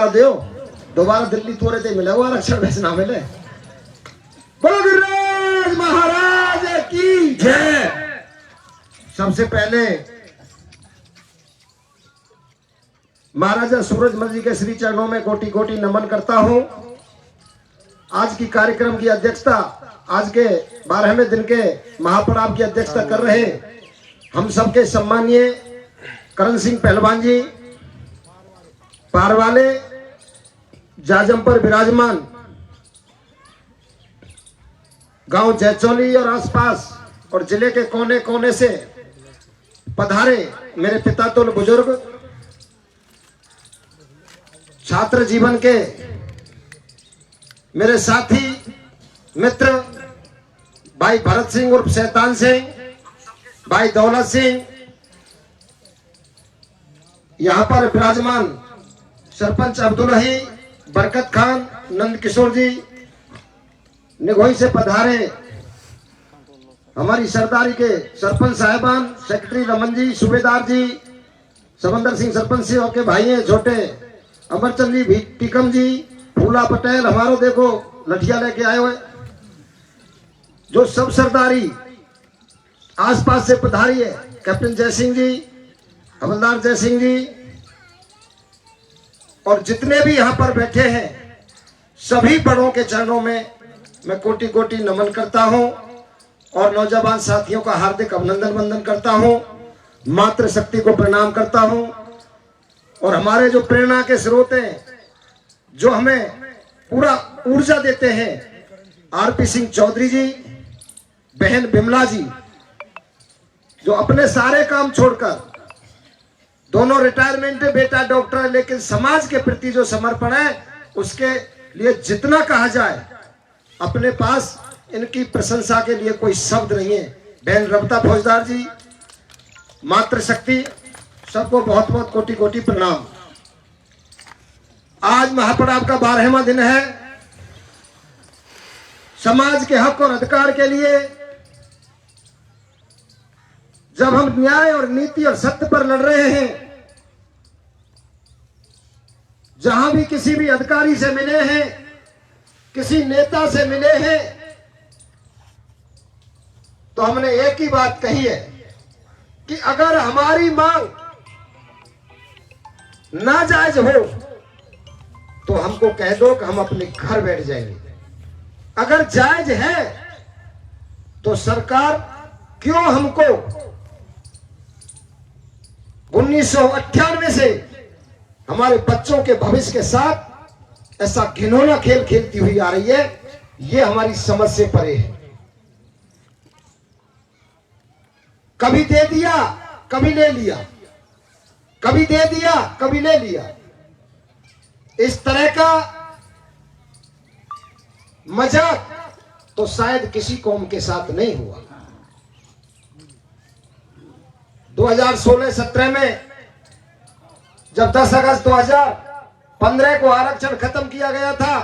दो दोबारा दिल्ली तोरे थे मिले वो आरक्षण वैसे ना मिले। गुरुराज महाराज की जय। सबसे पहले महाराजा सूरजमल जी के श्री चरणों में कोटि कोटि नमन करता हूं। आज की कार्यक्रम की अध्यक्षता, आज के 12वें दिन के महापड़ाव की अध्यक्षता कर रहे हम सबके सम्मानीय करण सिंह पहलवान जी, पार वाले जाजम पर विराजमान गांव जैचौली और आसपास और जिले के कोने कोने से पधारे मेरे पिता तुल्य बुजुर्ग, छात्र जीवन के मेरे साथी मित्र भाई भरत सिंह उर्फ शैतान सिंह, भाई दौलत सिंह, यहाँ पर विराजमान सरपंच अब्दुल्लाही, बरकत खान, नंद किशोर जी, निगोई से पधारे हमारी सरदारी के सरपंच साहिबान, सेक्रेटरी रमन जी, सूबेदार जी, समंदर सिंह सरपंच से के भाई हैं छोटे, अमरचंद जी, टीकम जी, फूला पटेल, हमारो देखो लठिया लेके आए हुए, जो सब सरदारी आसपास से पधारी है, कैप्टन जय सिंह जी, हवलदार जय सिंह जी, और जितने भी यहाँ पर बैठे हैं सभी बड़ों के चरणों में मैं कोटि कोटि नमन करता हूं और नौजवान साथियों का हार्दिक अभिनंदन वंदन करता हूं, मातृशक्ति को प्रणाम करता हूं। और हमारे जो प्रेरणा के स्रोत हैं, जो हमें पूरा ऊर्जा देते हैं, आरपी सिंह चौधरी जी, बहन बिमला जी, जो अपने सारे काम छोड़कर, दोनों रिटायरमेंट है, बेटा डॉक्टर है, लेकिन समाज के प्रति जो समर्पण है उसके लिए जितना कहा जाए अपने पास इनकी प्रशंसा के लिए कोई शब्द नहीं है। बहन रबता फौजदार जी, मातृशक्ति, सबको बहुत बहुत कोटि कोटि प्रणाम। आज महापड़ाव का 12वां दिन है। समाज के हक और अधिकार के लिए जब हम न्याय और नीति और सत्य पर लड़ रहे हैं, जहां भी किसी भी अधिकारी से मिले हैं, किसी नेता से मिले हैं, तो हमने एक ही बात कही है कि अगर हमारी मांग नाजायज हो तो हमको कह दो कि हम अपने घर बैठ जाएंगे। अगर जायज है तो सरकार क्यों हमको 1998 से हमारे बच्चों के भविष्य के साथ ऐसा घिनौना खेल खेलती हुई आ रही है, ये हमारी समझ से परे है। कभी दे दिया, कभी ले लिया, कभी दे दिया, कभी ले लिया। इस तरह का मजाक तो शायद किसी कौम के साथ नहीं हुआ। 2016-17 में जब 10 अगस्त 2015 को आरक्षण खत्म किया गया था,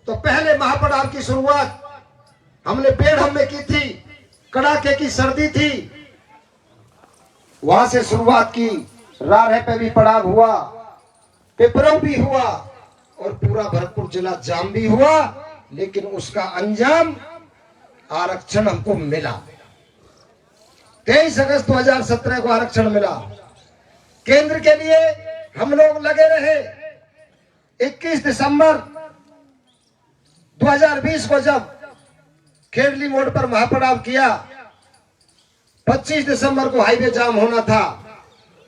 तो पहले महापड़ाव की शुरुआत हमने बेढ़म में की थी। कड़ाके की सर्दी थी, वहां से शुरुआत की। रारह पे भी पड़ाव हुआ, पिपरव भी हुआ और पूरा भरतपुर जिला जाम भी हुआ, लेकिन उसका अंजाम आरक्षण हमको मिला। 23 अगस्त 2017 को आरक्षण मिला। केंद्र के लिए हम लोग लगे रहे। 21 दिसंबर 2020 को जब खेड़ली मोड़ पर महापड़ाव किया, 25 दिसंबर को हाईवे जाम होना था,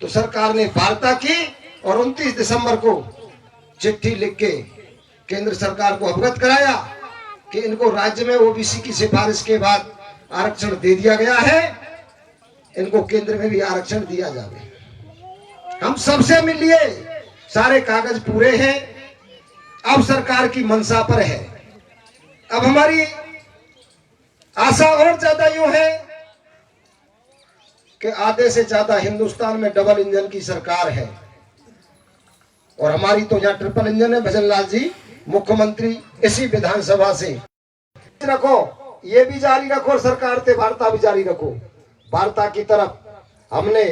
तो सरकार ने वार्ता की और 29 दिसंबर को चिट्ठी लिख के केंद्र सरकार को अवगत कराया कि इनको राज्य में ओबीसी की सिफारिश के बाद आरक्षण दे दिया गया है, इनको केंद्र में भी आरक्षण दिया जाए। हम सबसे मिल लिए, सारे कागज पूरे हैं। अब सरकार की मंशा पर है। अब हमारी आशा और ज्यादा यूं है कि आधे से ज्यादा हिंदुस्तान में डबल इंजन की सरकार है और हमारी तो यहाँ ट्रिपल इंजन है। भजनलाल जी मुख्यमंत्री इसी विधानसभा से रखो, ये भी जारी रखो, सरकार से वार्ता भी जारी रखो। वार्ता की तरफ हमने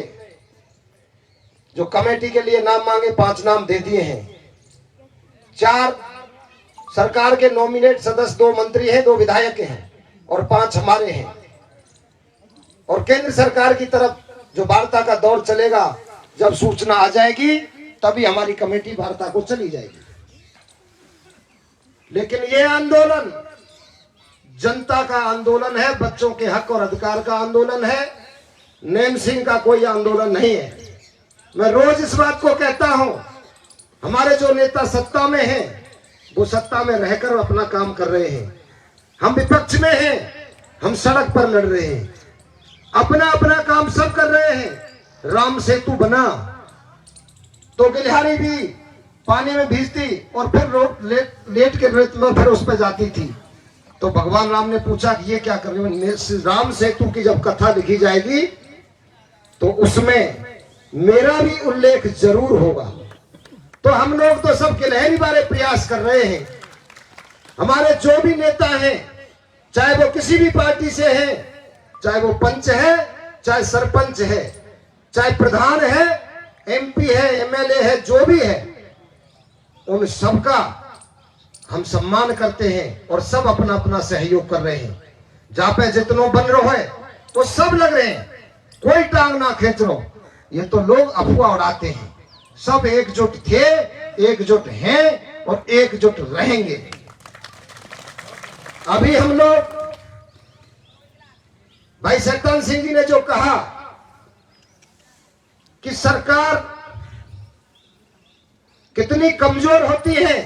जो कमेटी के लिए नाम मांगे 5 नाम दे दिए हैं। 4 सरकार के नॉमिनेट सदस्य, 2 मंत्री हैं, 2 विधायक हैं और 5 हमारे हैं। और केंद्र सरकार की तरफ जो वार्ता का दौर चलेगा, जब सूचना आ जाएगी तभी हमारी कमेटी वार्ता को चली जाएगी। लेकिन ये आंदोलन जनता का आंदोलन है, बच्चों के हक और अधिकार का आंदोलन है, नेम सिंह का कोई आंदोलन नहीं है। मैं रोज इस बात को कहता हूं, हमारे जो नेता सत्ता में हैं वो सत्ता में रहकर अपना काम कर रहे हैं, हम विपक्ष में हैं, हम सड़क पर लड़ रहे हैं, अपना अपना काम सब कर रहे हैं। राम सेतु बना तो गिलहारी भी पानी में भीजती और फिर लेट के रेत में फिर उस पर जाती थी। तो भगवान राम ने पूछा कि ये क्या कर रहे हो? राम सेतु की जब कथा लिखी जाएगी तो उसमें मेरा भी उल्लेख जरूर होगा। तो हम लोग तो सब गिलहरी वाले प्रयास कर रहे हैं। हमारे जो भी नेता हैं, चाहे वो किसी भी पार्टी से हैं, चाहे वो पंच है, चाहे सरपंच है, चाहे प्रधान है, एमपी है, एमएलए है, जो भी है, उन सबका हम सम्मान करते हैं और सब अपना अपना सहयोग कर रहे हैं। जहां पे जितनों बन रहे है वो सब लग रहे हैं, कोई टांग ना खींच लो। ये तो लोग अफवाह उड़ाते हैं। सब एकजुट थे, एकजुट हैं और एकजुट रहेंगे। अभी हम लोग भाई शैतान सिंह जी ने जो कहा कि सरकार कितनी कमजोर होती है,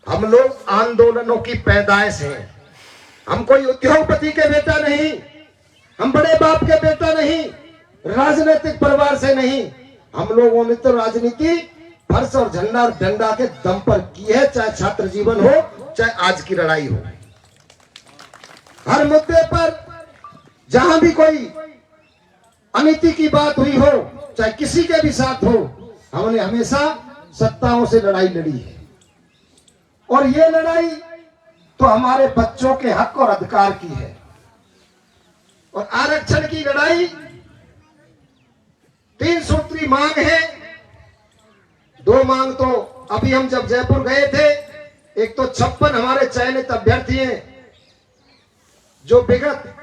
हम लोग आंदोलनों की पैदाइश हैं। हम कोई उद्योगपति के बेटा नहीं, हम बड़े बाप के बेटा नहीं, राजनीतिक परिवार से नहीं। हम लोगों ने तो राजनीति फर्श और झंडा और डंडा के दम पर की है, चाहे छात्र जीवन हो, चाहे आज की लड़ाई हो। हर मुद्दे पर जहां भी कोई अनीति की बात हुई हो, चाहे किसी के भी साथ हो, हमने हमेशा सत्ताओं से लड़ाई लड़ी है। और ये लड़ाई तो हमारे बच्चों के हक और अधिकार की है। और आरक्षण की लड़ाई 3 सूत्री मांग है। 2 मांग तो अभी हम जब जयपुर गए थे, एक तो 56 हमारे चयनित अभ्यर्थी हैं जो विगत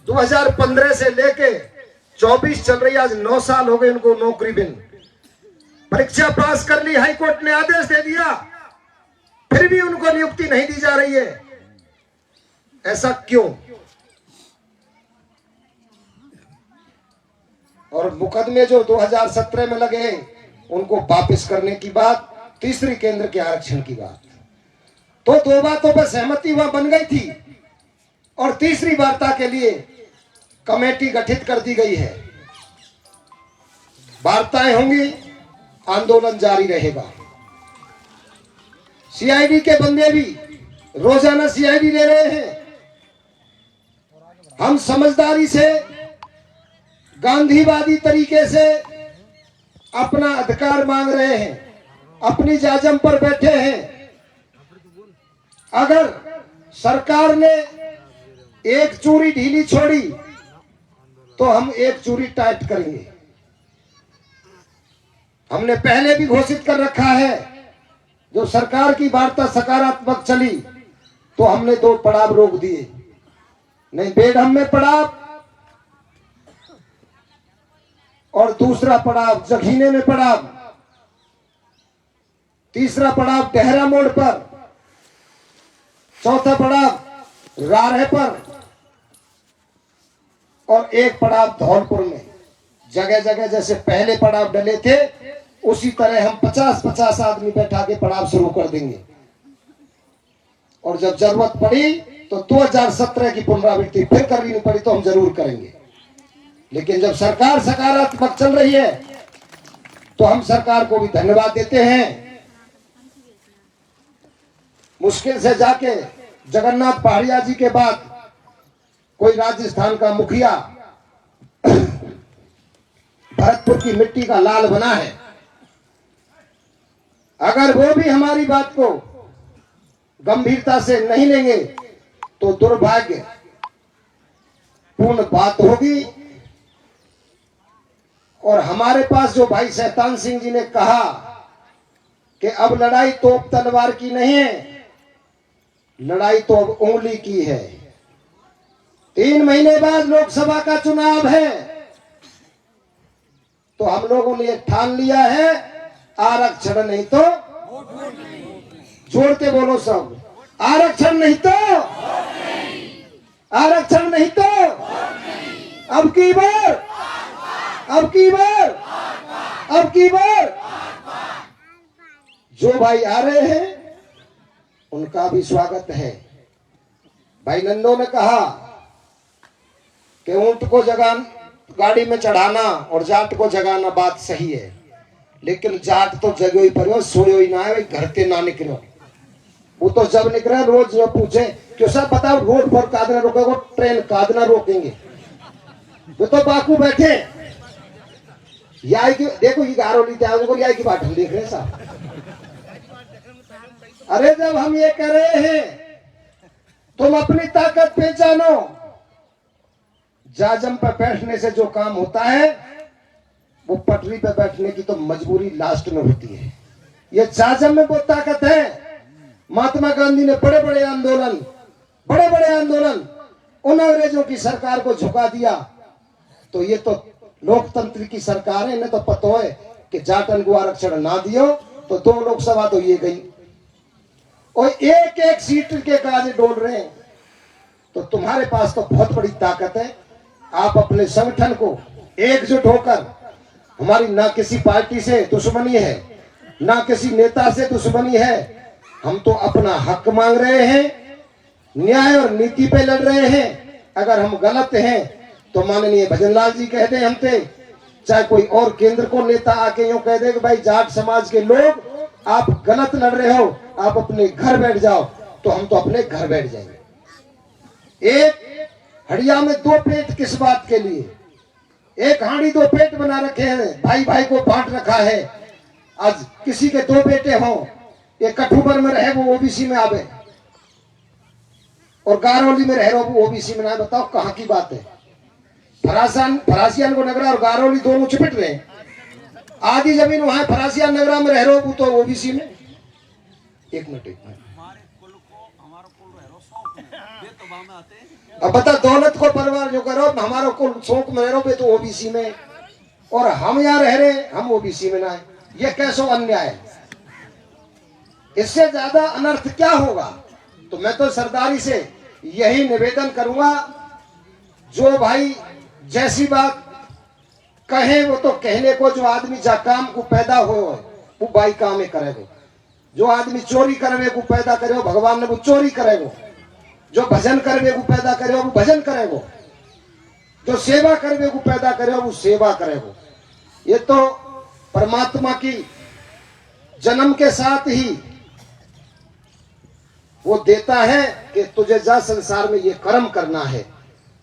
2015 से लेके 24 चल रही, आज 9 साल हो गए उनको नौकरी बिन। परीक्षा पास कर ली, हाईकोर्ट ने आदेश दे दिया, फिर भी उनको नियुक्ति नहीं दी जा रही है। ऐसा क्यों? और मुकदमे जो 2017 में लगे उनको वापस करने की बात, तीसरी केंद्र के आरक्षण की बात, तो 2 बातों पर सहमति वहां बन गई थी। और तीसरी वार्ता के लिए कमेटी गठित कर दी गई है। वार्ताएं होंगी, आंदोलन जारी रहेगा। सीआईडी के बंदे भी रोजाना सीआईडी ले रहे हैं। हम समझदारी से, गांधीवादी तरीके से अपना अधिकार मांग रहे हैं, अपनी जाजम पर बैठे हैं। अगर सरकार ने एक चूड़ी ढीली छोड़ी तो हम एक चूड़ी टाइट करेंगे। हमने पहले भी घोषित कर रखा है, जो सरकार की वार्ता सकारात्मक चली तो हमने 2 पड़ाव रोक दिए। नहीं, बेढम में पड़ाव और दूसरा पड़ाव जखीने में पड़ाव, तीसरा पड़ाव डेहरा मोड़ पर, चौथा पड़ाव रारह पर और एक पड़ाव धौलपुर में। जगह जगह जैसे पहले पड़ाव डले थे उसी तरह हम 50-50 आदमी बैठा के पड़ाव शुरू कर देंगे। और जब जरूरत पड़ी तो 2017 की पुनरावृत्ति फिर करनी पड़ी तो हम जरूर करेंगे। लेकिन जब सरकार सकारात्मक चल रही है तो हम सरकार को भी धन्यवाद देते हैं। मुश्किल से जाके जगन्नाथ पहाड़िया जी के बाद कोई राजस्थान का मुखिया भरतपुर की मिट्टी का लाल बना है। अगर वो भी हमारी बात को गंभीरता से नहीं लेंगे तो दुर्भाग्य पूर्ण बात होगी। और हमारे पास जो भाई शैतान सिंह जी ने कहा कि अब लड़ाई तोप तलवार की नहीं है, लड़ाई तो अब उंगली की है। 3 महीने बाद लोकसभा का चुनाव है, तो हम लोगों ने ठान लिया है आरक्षण नहीं तो, जोड़ के बोलो सब, आरक्षण नहीं तो, आरक्षण नहीं तो, अब की बार, अब की बार, अब की बार जो भाई आ रहे हैं उनका भी स्वागत है। भाई नंदो ने कहा कि ऊंट को गाड़ी में चढ़ाना और जाट को जगाना बात सही है, लेकिन जाट तो जगो ही पर सोयो ही ना है, घर से ना निकलो। वो तो जब निकले रोज जो पूछे क्यों सब बताओ रोड पर कादना रोकेंगे, ट्रेन कादना रोकेंगे, वो तो बाकू बैठे की देखो ये गारोली त्यागो की बात हम देख रहे हैं साहब। अरे जब हम ये कर रहे हैं तुम अपनी ताकत पहचानो। जाजम पर बैठने से जो काम होता है वो पटरी पर बैठने की तो मजबूरी लास्ट में होती है। ये जाजम में वो ताकत है। महात्मा गांधी ने बड़े बड़े आंदोलन उन अंग्रेजों की सरकार को झुका दिया, तो ये तो लोकतंत्र की सरकार है, इन्हें तो पता है कि जाटन को आरक्षण ना दियो तो 2 लोकसभा तो ये गई और एक एक सीट के काजे डोल रहे हैं। तो तुम्हारे पास तो बहुत बड़ी ताकत है। आप अपने संगठन को एकजुट होकर, हमारी ना किसी पार्टी से दुश्मनी है ना किसी नेता से दुश्मनी है, हम तो अपना हक मांग रहे हैं, न्याय और नीति पे लड़ रहे हैं। अगर हम गलत हैं तो माननीय भजनलाल जी कह दे हमसे, चाहे कोई और केंद्र को नेता आके यूं कह दे कि भाई जाट समाज के लोग आप गलत लड़ रहे हो, आप अपने घर बैठ जाओ, तो हम तो अपने घर बैठ जाएंगे। एक हड़िया में 2 पेट किस बात के लिए? एक हांडी 2 पेट बना रखे हैं, भाई भाई को बांट रखा है। आज किसी के 2 बेटे हों, ये कठुबर में रहे वो ओबीसी में आवे और गारोली में रह रहे वो ओबीसी में आए, बताओ कहां की बात है? फरासियान को नगरा और गारोली दोनों चिपट रहे हैं। आधी जमीन वहां फरासियान नगरा में रह रहे हो तो ओबीसी में। एक मिनट अब बता, दौलत को परिवार जो करो, हमारा कुल शौक में रहो तो ओबीसी में, और हम यहाँ रह रहे हम ओबीसी में ना है। ये कैसो अन्याय है? इससे ज्यादा अनर्थ क्या होगा? तो मैं तो सरदारी से यही निवेदन करूंगा, जो भाई जैसी बात कहे वो तो कहने को, जो आदमी जा काम को पैदा हो वो भाई काम करेगा। जो आदमी चोरी करने को पैदा करे भगवान ने वो चोरी करेगा, जो भजन करने को पैदा करे वो भजन करेगा, जो सेवा करने को पैदा करे वो सेवा करेगा। ये तो परमात्मा की जन्म के साथ ही वो देता है कि तुझे जा संसार में ये कर्म करना है।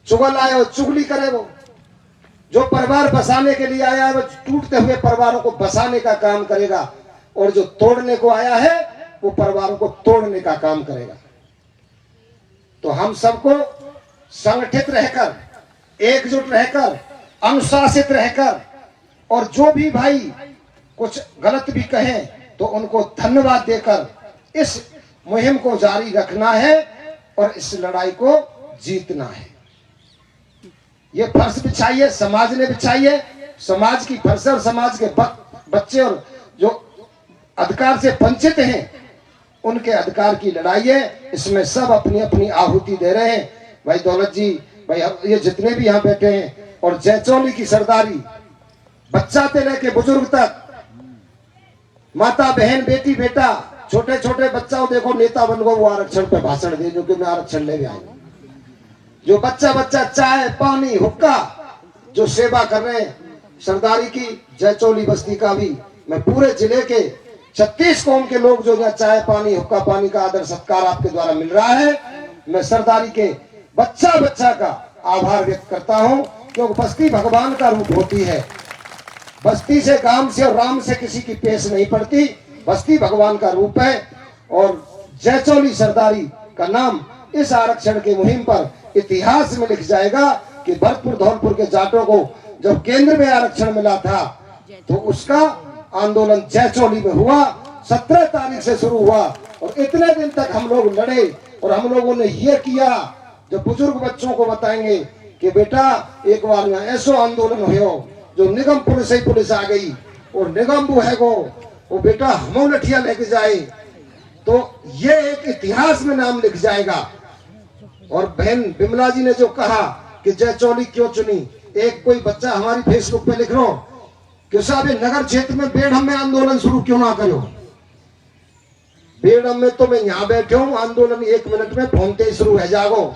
चुगल आए और चुगली करे वो, जो परिवार बसाने के लिए आया है वो टूटते हुए परिवारों को बसाने का काम करेगा, और जो तोड़ने को आया है वो परिवारों को तोड़ने का काम करेगा। तो हम सबको संगठित रहकर, एकजुट रहकर, अनुशासित रहकर, और जो भी भाई कुछ गलत भी कहें तो उनको धन्यवाद देकर इस मुहिम को जारी रखना है और इस लड़ाई को जीतना है। ये फर्श बिछाइए, समाज ने बिछाइए, समाज की फर्श और समाज के बच्चे और जो अधिकार से वंचित हैं उनके अधिकार की लड़ाई है। इसमें सब अपनी अपनी आहुति दे रहे हैं। भाई दौलत जी, भाई ये जितने भी यहाँ बैठे हैं, और जैचौली की सरदारी बच्चा से लेके बुजुर्ग तक, माता बहन बेटी बेटा, छोटे छोटे बच्चा देखो नेता बन गो, वो आरक्षण पे भाषण दे जो कि मैं आरक्षण ले आए। जो बच्चा चाय पानी हुक्का जो सेवा कर रहे हैं सरदारी की, जैचौली बस्ती का भी, मैं पूरे जिले के 36 कौम के लोग जो चाय पानी हुक्का पानी का आदर सत्कार आपके द्वारा मिल रहा है, मैं सरदारी के बच्चा का आभार व्यक्त करता हूं, क्योंकि बस्ती भगवान का रूप होती है। बस्ती से गांव से और राम से किसी की पेश नहीं पड़ती, बस्ती भगवान का रूप है। और जैचौली सरदारी का नाम इस आरक्षण की मुहिम पर इतिहास में लिख जाएगा कि भरतपुर धौलपुर के जाटों को जब केंद्र में आरक्षण मिला था तो उसका आंदोलन जयचौली में हुआ, 17 तारीख से शुरू हुआ और इतने दिन तक हम लोग लड़े। और हम लोगों ने ये किया, जो बुजुर्ग बच्चों को बताएंगे कि बेटा एक बार यहाँ ऐसो आंदोलन हुयो जो निगमपुर से पुलिस आ गई और निगमबू है वो बेटा हम लठिया लेके जाए, तो ये एक इतिहास में नाम लिख जाएगा। और बहन बिमला जी ने जो कहा कि जयचौली क्यों चुनी, एक कोई बच्चा हमारी फेसबुक पे लिख लो कि साहब नगर क्षेत्र में बेड़म में आंदोलन शुरू क्यों ना करो। बेड़म में तो मैं यहां बैठे हूं, आंदोलन 1 मिनट में फोनते ही शुरू है जागो।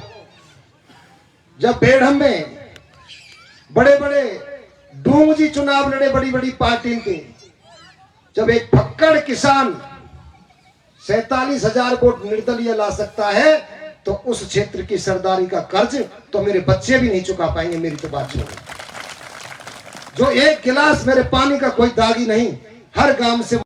जब बेड़म में बड़े बड़े डूंग जी चुनाव लड़े बड़ी बड़ी पार्टी थी, जब एक फक्कड़ किसान 47,000 वोट निर्दलीय ला सकता है तो उस क्षेत्र की सरदारी का कर्ज तो मेरे बच्चे भी नहीं चुका पाएंगे। मेरी तो बात छोड़ो, जो एक गिलास मेरे पानी का कोई दागी नहीं, हर गांव से